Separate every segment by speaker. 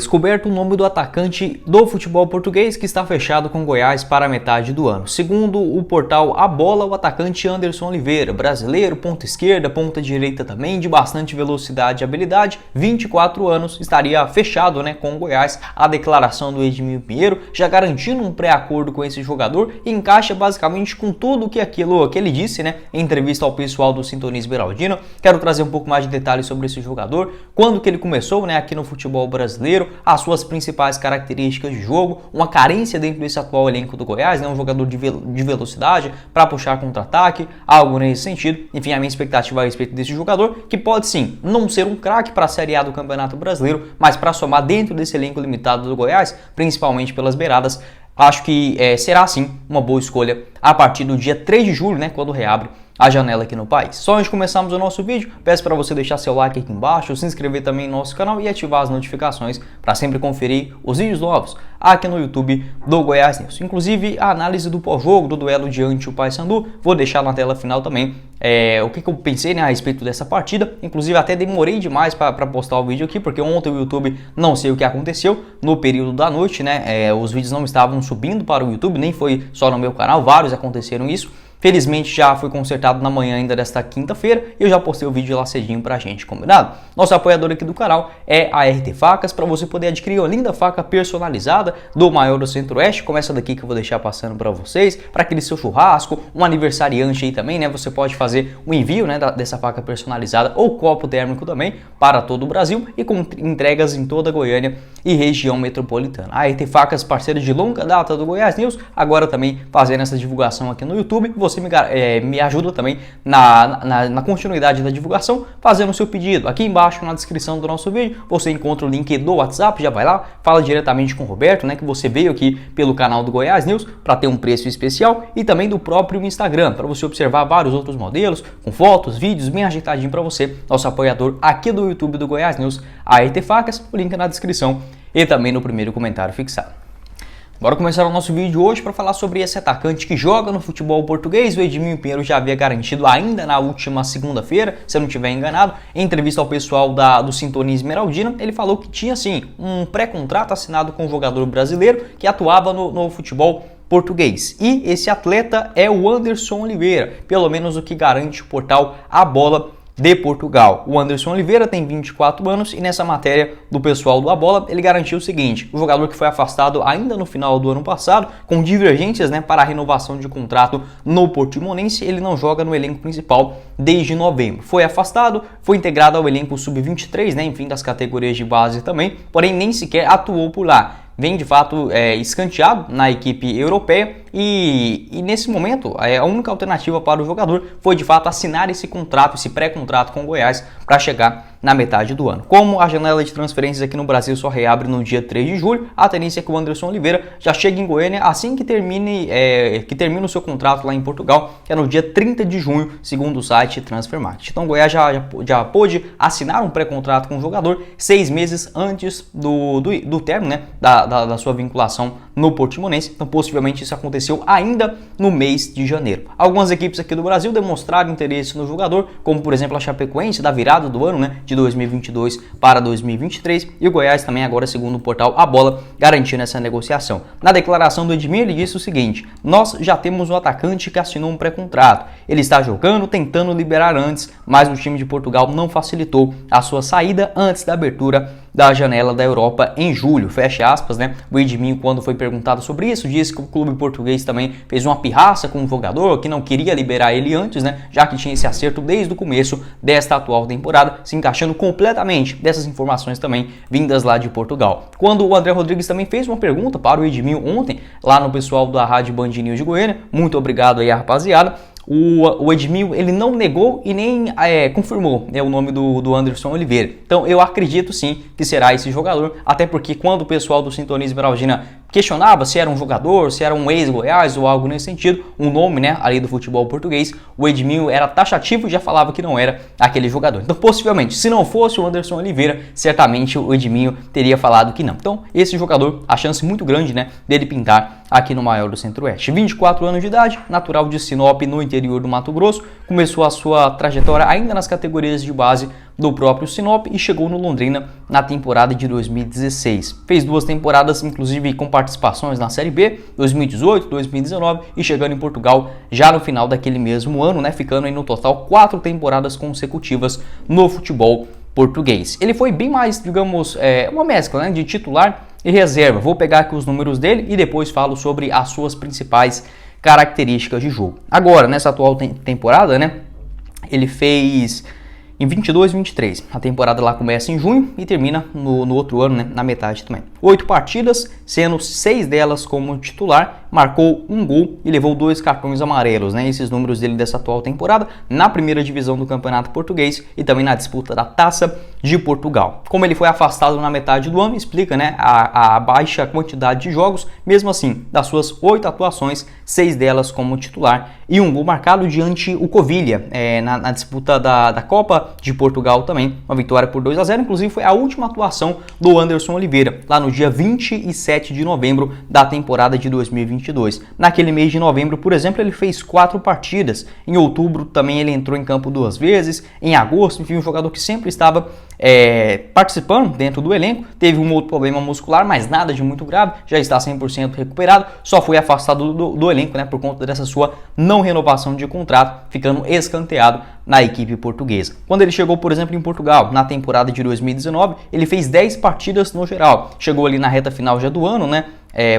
Speaker 1: Descoberto o nome do atacante do futebol português que está fechado com Goiás para a metade do ano. Segundo o portal A Bola, o atacante Anderson Oliveira, brasileiro, ponta esquerda, ponta direita também, de bastante velocidade e habilidade, 24 anos, estaria fechado com Goiás. A declaração do Edmilson Pinheiro já garantindo um pré-acordo com esse jogador e encaixa basicamente com tudo que ele disse em entrevista ao pessoal do Sintonia Esmeraldina. Quero trazer um pouco mais de detalhes sobre esse jogador, quando que ele começou aqui no futebol brasileiro, as suas principais características de jogo, uma carência dentro desse atual elenco do Goiás, um jogador de velocidade para puxar contra-ataque, algo nesse sentido. Enfim, a minha expectativa a respeito desse jogador, que pode sim não ser um craque para a Série A do Campeonato Brasileiro, mas para somar dentro desse elenco limitado do Goiás, principalmente pelas beiradas, acho que será sim uma boa escolha a partir do dia 3 de julho, quando reabre a janela aqui no país. Só antes de começarmos o nosso vídeo, peço para você deixar seu like aqui embaixo, se inscrever também no nosso canal e ativar as notificações para sempre conferir os vídeos novos aqui no YouTube do Goiás News. Inclusive a análise do pós-jogo, do duelo diante o Paysandu, vou deixar na tela final também o que eu pensei a respeito dessa partida. Inclusive até demorei demais para postar o vídeo aqui, porque ontem o YouTube não sei o que aconteceu no período da noite, os vídeos não estavam subindo para o YouTube, nem foi só no meu canal, vários aconteceram isso. Felizmente já foi consertado na manhã ainda desta quinta-feira e eu já postei o vídeo lá cedinho pra gente, combinado? Nosso apoiador aqui do canal é a RT Facas, para você poder adquirir uma linda faca personalizada do maior do Centro-Oeste, como essa daqui que eu vou deixar passando para vocês, para aquele seu churrasco, um aniversariante aí também, você pode fazer um envio dessa faca personalizada ou copo térmico também para todo o Brasil e com entregas em toda a Goiânia e região metropolitana. A RT Facas, parceira de longa data do Goiás News, agora também fazendo essa divulgação aqui no YouTube. Você me ajuda também na continuidade da divulgação, fazendo o seu pedido. Aqui embaixo na descrição do nosso vídeo você encontra o link do WhatsApp, já vai lá, fala diretamente com o Roberto, que você veio aqui pelo canal do Goiás News para ter um preço especial, e também do próprio Instagram, para você observar vários outros modelos, com fotos, vídeos, bem ajeitadinho para você, nosso apoiador aqui do YouTube do Goiás News, a RT Facas, o link na descrição e também no primeiro comentário fixado. Bora começar o nosso vídeo hoje para falar sobre esse atacante que joga no futebol português. O Edmilson Pinheiro já havia garantido ainda na última segunda-feira, se eu não estiver enganado, em entrevista ao pessoal do Sintonia Esmeraldina, ele falou que tinha sim um pré-contrato assinado com um jogador brasileiro que atuava no futebol português. E esse atleta é o Anderson Oliveira, pelo menos o que garante o portal A Bola de Portugal. O Anderson Oliveira tem 24 anos e nessa matéria do pessoal do A Bola, ele garantiu o seguinte: o jogador que foi afastado ainda no final do ano passado, com divergências para a renovação de contrato no Portimonense, ele não joga no elenco principal desde novembro. Foi afastado, foi integrado ao elenco sub-23, enfim, das categorias de base também, porém nem sequer atuou por lá. Vem de fato escanteado na equipe europeia e nesse momento a única alternativa para o jogador foi de fato assinar esse contrato, esse pré-contrato com o Goiás para chegar na metade do ano. Como a janela de transferências aqui no Brasil só reabre no dia 3 de julho, a tendência é que o Anderson Oliveira já chegue em Goiânia assim que termine o seu contrato lá em Portugal, que é no dia 30 de junho, segundo o site Transfermarkt. Então o Goiás já pôde assinar um pré-contrato com o jogador 6 meses antes do término da sua vinculação no Portimonense. Então possivelmente isso aconteceu ainda no mês de janeiro. Algumas equipes aqui do Brasil demonstraram interesse no jogador, como por exemplo a Chapecoense, da virada do ano de 2022 para 2023, e o Goiás também agora, segundo o portal A Bola, garantindo essa negociação. Na declaração do Edmilson, ele disse o seguinte: nós já temos um atacante que assinou um pré-contrato, ele está jogando, tentando liberar antes, mas o time de Portugal não facilitou a sua saída antes da abertura da janela da Europa em julho, fecha aspas, O Edmilson, quando foi perguntado sobre isso, disse que o clube português também fez uma pirraça com o jogador, que não queria liberar ele antes, já que tinha esse acerto desde o começo desta atual temporada, se encaixando completamente dessas informações também vindas lá de Portugal. Quando o André Rodrigues também fez uma pergunta para o Edmilson ontem, lá no pessoal da Rádio Band News de Goiânia, muito obrigado aí a rapaziada, o Edmilson, ele não negou e nem confirmou o nome do Anderson Oliveira. Então eu acredito sim que será esse jogador, até porque quando o pessoal do Sintonia Esmeraldina questionava se era um jogador, se era um ex-Goiás ou algo nesse sentido, um nome ali do futebol português, o Edmilson era taxativo e já falava que não era aquele jogador. Então possivelmente, se não fosse o Anderson Oliveira, certamente o Edmilson teria falado que não. Então esse jogador, a chance muito grande dele pintar aqui no maior do Centro-Oeste. 24 anos de idade, natural de Sinop, no interior do Mato Grosso, começou a sua trajetória ainda nas categorias de base do próprio Sinop e chegou no Londrina na temporada de 2016. Fez 2 temporadas, inclusive com participações na Série B, 2018, 2019 e chegando em Portugal já no final daquele mesmo ano, né, ficando aí no total 4 temporadas consecutivas no futebol português. Ele foi bem mais, digamos, uma mescla, né, de titular e reserva. Vou pegar aqui os números dele e depois falo sobre as suas principais características de jogo. Agora, nessa atual temporada, né, ele fez em 22 e 23. A temporada lá começa em junho e termina no outro ano, né, na metade também. 8 partidas, sendo 6 delas como titular, marcou 1 gol e levou 2 cartões amarelos, né? Esses números dele dessa atual temporada na primeira divisão do Campeonato Português e também na disputa da Taça de Portugal. Como ele foi afastado na metade do ano, explica, né, a baixa quantidade de jogos. Mesmo assim, das suas 8 atuações, 6 delas como titular e 1 gol marcado diante o Covilha, na disputa da Copa de Portugal também, uma vitória por 2-0, inclusive foi a última atuação do Anderson Oliveira, lá no dia 27 de novembro da temporada de 2022. Naquele mês de novembro, por exemplo, ele fez 4 partidas, em outubro também ele entrou em campo 2 vezes, em agosto, enfim, um jogador que sempre estava participando dentro do elenco, teve um outro problema muscular, mas nada de muito grave, já está 100% recuperado, só foi afastado do elenco, né, por conta dessa sua não renovação de contrato, ficando escanteado na equipe portuguesa. Quando ele chegou, por exemplo, em Portugal, na temporada de 2019, ele fez 10 partidas no geral, chegou ali na reta final já do ano, né,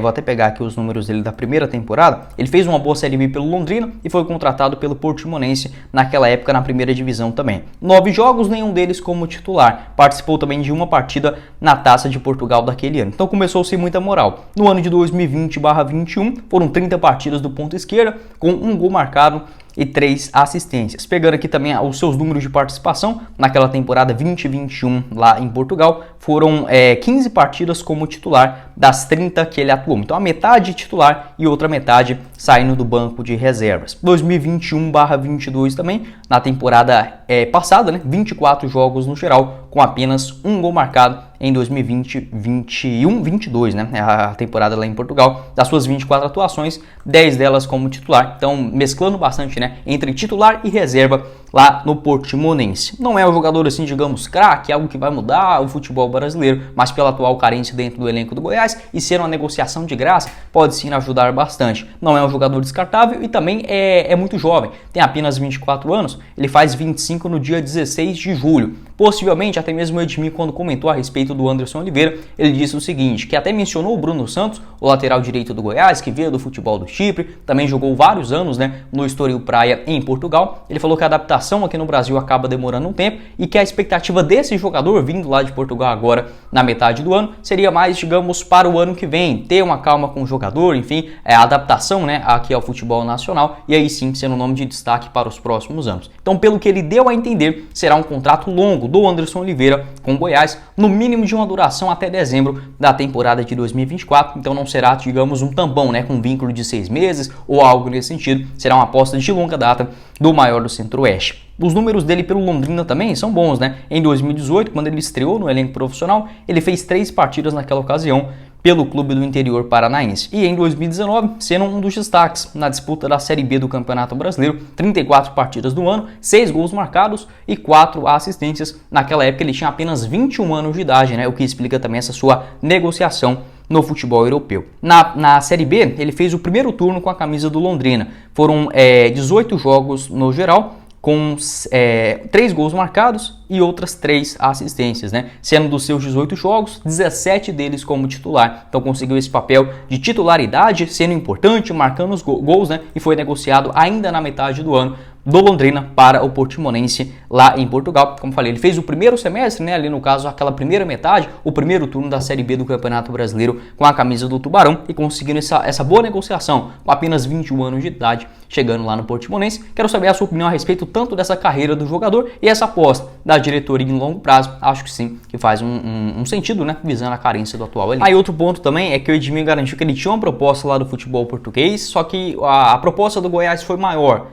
Speaker 1: vou até pegar aqui os números dele da primeira temporada. Ele fez uma boa Série B pelo Londrina e foi contratado pelo Portimonense naquela época na primeira divisão também. 9 jogos, nenhum deles como titular. Participou também de uma partida na Taça de Portugal daquele ano. Então começou sem muita moral. No ano de 2020/21 foram 30 partidas do ponto esquerda com 1 gol marcado e 3 assistências. Pegando aqui também os seus números de participação, naquela temporada 2021 lá em Portugal, foram 15 partidas como titular das 30 que ele atuou. Então a metade titular e outra metade saindo do banco de reservas. 2021/22 também, na temporada passada, né, 24 jogos no geral, com apenas 1 gol marcado em 2021/22, né, a temporada lá em Portugal. Das suas 24 atuações, 10 delas como titular. Então, mesclando bastante, né, entre titular e reserva lá no Portimonense. Não é um jogador assim, digamos, craque, algo que vai mudar o futebol brasileiro, mas pela atual carência dentro do elenco do Goiás e ser uma negociação de graça, pode sim ajudar bastante. Não é um jogador descartável e também é muito jovem, tem apenas 24 anos, ele faz 25 no dia 16 de julho. Possivelmente, até mesmo o Edmir, quando comentou a respeito do Anderson Oliveira, ele disse o seguinte, que até mencionou o Bruno Santos, o lateral direito do Goiás, que veio do futebol do Chipre, também jogou vários anos, né, no Estoril Praia em Portugal. Ele falou que a adaptação aqui no Brasil acaba demorando um tempo e que a expectativa desse jogador vindo lá de Portugal agora na metade do ano seria mais, digamos, para o ano que vem, ter uma calma com o jogador, enfim, a adaptação, né, aqui ao futebol nacional e aí sim ser um nome de destaque para os próximos anos. Então, pelo que ele deu a entender, será um contrato longo do Anderson Oliveira com o Goiás, no mínimo de uma duração até dezembro da temporada de 2024, então não será, digamos, um tampão, né, com vínculo de 6 meses ou algo nesse sentido, será uma aposta de longa data do maior do Centro-Oeste. Os números dele pelo Londrina também são bons, né? Em 2018, quando ele estreou no elenco profissional, ele fez 3 partidas naquela ocasião pelo clube do interior paranaense. E em 2019, sendo um dos destaques na disputa da Série B do Campeonato Brasileiro, 34 partidas do ano, 6 gols marcados e 4 assistências. Naquela época ele tinha apenas 21 anos de idade, né? O que explica também essa sua negociação no futebol europeu. Na Série B, ele fez o primeiro turno com a camisa do Londrina. Foram 18 jogos no geral, com 3 gols marcados e outras 3 assistências, né? Sendo dos seus 18 jogos, 17 deles como titular. Então conseguiu esse papel de titularidade, sendo importante, marcando os gols, né? E foi negociado ainda na metade do ano do Londrina para o Portimonense lá em Portugal. Como falei, ele fez o primeiro semestre, né, ali no caso aquela primeira metade, o primeiro turno da Série B do Campeonato Brasileiro com a camisa do Tubarão e conseguindo essa boa negociação com apenas 21 anos de idade, chegando lá no Portimonense. Quero saber a sua opinião a respeito tanto dessa carreira do jogador e essa aposta da diretoria em longo prazo. Acho que sim, que faz um sentido, né, visando a carência do atual elenco. Aí outro ponto também é que o Edmir garantiu que ele tinha uma proposta lá do futebol português, só que a proposta do Goiás foi maior.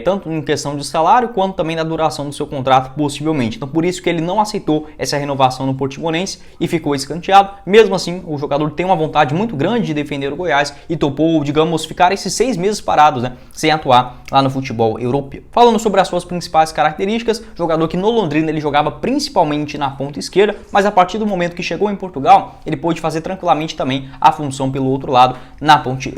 Speaker 1: tanto em questão de salário quanto também da duração do seu contrato, possivelmente. Então por isso que ele não aceitou essa renovação no Portimonense e ficou escanteado. Mesmo assim, o jogador tem uma vontade muito grande de defender o Goiás e topou, digamos, ficar esses 6 meses parados, né, sem atuar lá no futebol europeu. Falando sobre as suas principais características, jogador que no Londrina ele jogava principalmente na ponta esquerda, mas a partir do momento que chegou em Portugal, ele pôde fazer tranquilamente também a função pelo outro lado, na ponte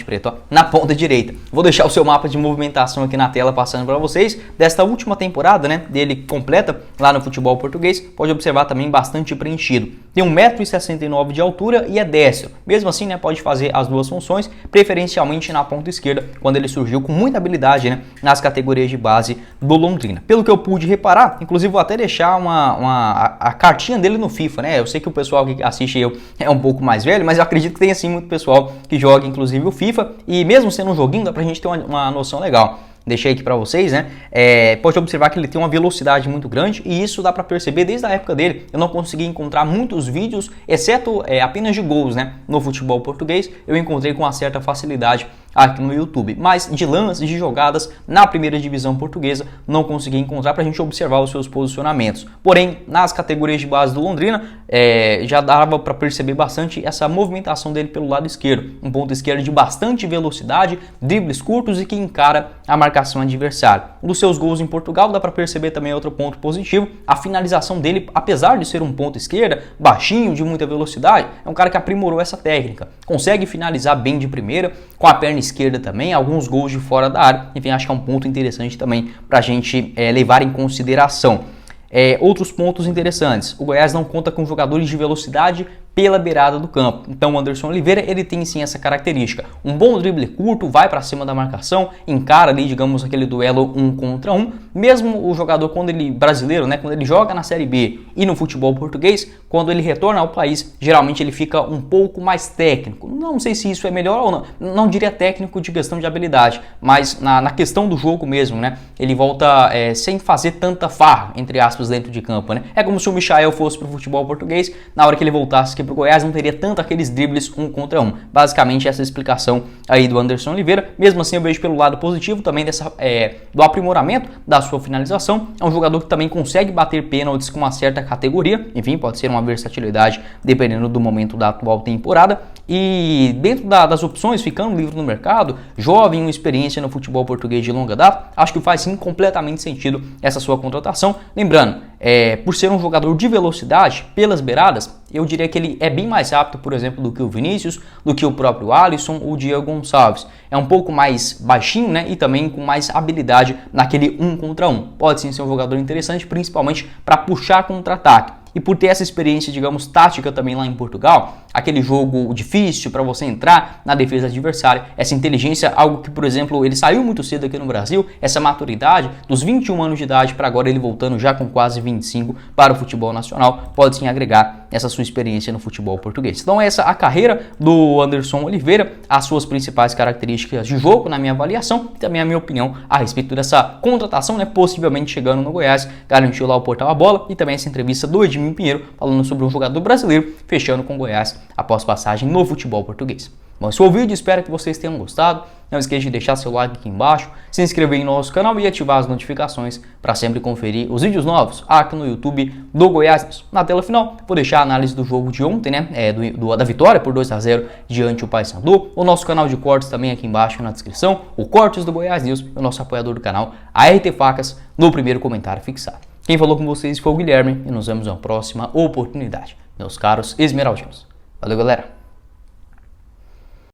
Speaker 1: preta, ó, na ponta direita. Vou deixar o seu mapa de movimentação aqui na tela passando para vocês, desta última temporada, né, dele completa lá no futebol português, pode observar também bastante preenchido. Tem 1,69 m de altura e é destro. Mesmo assim, né, pode fazer as duas funções, preferencialmente na ponta esquerda, quando ele surgiu com muita habilidade, né, nas categorias de base do Londrina. Pelo que eu pude reparar, inclusive vou até deixar a cartinha dele no FIFA, né? Eu sei que o pessoal que assiste eu é um pouco mais velho, mas eu acredito que tem assim muito pessoal que joga inclusive o FIFA, e mesmo sendo um joguinho dá pra gente ter uma noção legal. Deixei aqui para vocês, né? Pode observar que ele tem uma velocidade muito grande e isso dá para perceber desde a época dele. Eu não consegui encontrar muitos vídeos, exceto apenas de gols, né? No futebol português, eu encontrei com uma certa facilidade aqui no YouTube, mas de lances, de jogadas na primeira divisão portuguesa não consegui encontrar para a gente observar os seus posicionamentos. Porém, nas categorias de base do Londrina, já dava para perceber bastante essa movimentação dele pelo lado esquerdo, um ponto esquerdo de bastante velocidade, dribles curtos e que encara a marcação adversária. Um dos seus gols em Portugal dá para perceber também outro ponto positivo, a finalização dele, apesar de ser um ponto esquerda, baixinho, de muita velocidade, é um cara que aprimorou essa técnica, consegue finalizar bem de primeira, com a perna esquerda também, alguns gols de fora da área. Enfim, acho que é um ponto interessante também para a gente levar em consideração. Outros pontos interessantes, o Goiás não conta com jogadores de velocidade pela beirada do campo. Então o Anderson Oliveira, ele tem sim essa característica. Um bom drible curto, vai para cima da marcação, encara ali, digamos, aquele duelo 1 contra 1. Mesmo o jogador, quando ele brasileiro, né, quando ele joga na Série B e no futebol português, quando ele retorna ao país, geralmente ele fica um pouco mais técnico. Não sei se isso é melhor ou não. Não diria técnico de questão de habilidade, mas na questão do jogo mesmo, né? Ele volta sem fazer tanta farra, entre aspas, dentro de campo, né? É como se o Michael fosse para o futebol português, na hora que ele voltasse aqui para o Goiás não teria tanto aqueles dribles 1 contra 1. Basicamente essa explicação aí do Anderson Oliveira. Mesmo assim eu vejo pelo lado positivo também do aprimoramento da sua finalização. É um jogador que também consegue bater pênaltis com uma certa categoria. Enfim, pode ser uma versatilidade dependendo do momento da atual temporada. E dentro das opções, ficando livre no mercado, jovem, uma experiência no futebol português de longa data, acho que faz sim completamente sentido essa sua contratação. Lembrando, por ser um jogador de velocidade pelas beiradas, eu diria que ele é bem mais rápido, por exemplo, do que o Vinícius, do que o próprio Alisson ou o Diego Gonçalves. É um pouco mais baixinho, né? E também com mais habilidade naquele 1 contra 1. Pode sim ser um jogador interessante, principalmente para puxar contra-ataque. E por ter essa experiência, digamos, tática também lá em Portugal, aquele jogo difícil para você entrar na defesa adversária, essa inteligência, algo que, por exemplo, ele saiu muito cedo aqui no Brasil, essa maturidade, dos 21 anos de idade para agora ele voltando já com quase 25 para o futebol nacional, pode sim agregar essa sua experiência no futebol português. Então essa é a carreira do Anderson Oliveira, as suas principais características de jogo na minha avaliação e também a minha opinião a respeito dessa contratação, né, possivelmente chegando no Goiás, garantiu lá o Portal A Bola e também essa entrevista do Edmilson Pinheiro falando sobre um jogador brasileiro fechando com o Goiás após passagem no futebol português. Bom, esse foi o vídeo, espero que vocês tenham gostado. Não esqueça de deixar seu like aqui embaixo, se inscrever em nosso canal e ativar as notificações para sempre conferir os vídeos novos aqui no YouTube do Goiás News. Na tela final, vou deixar a análise do jogo de ontem, né, da vitória por 2-0 diante do Paysandu. O nosso canal de cortes também aqui embaixo na descrição, o Cortes do Goiás News e o nosso apoiador do canal, a RT Facas, no primeiro comentário fixado. Quem falou com vocês foi o Guilherme e nos vemos na próxima oportunidade, meus caros esmeraldinos. Valeu, galera!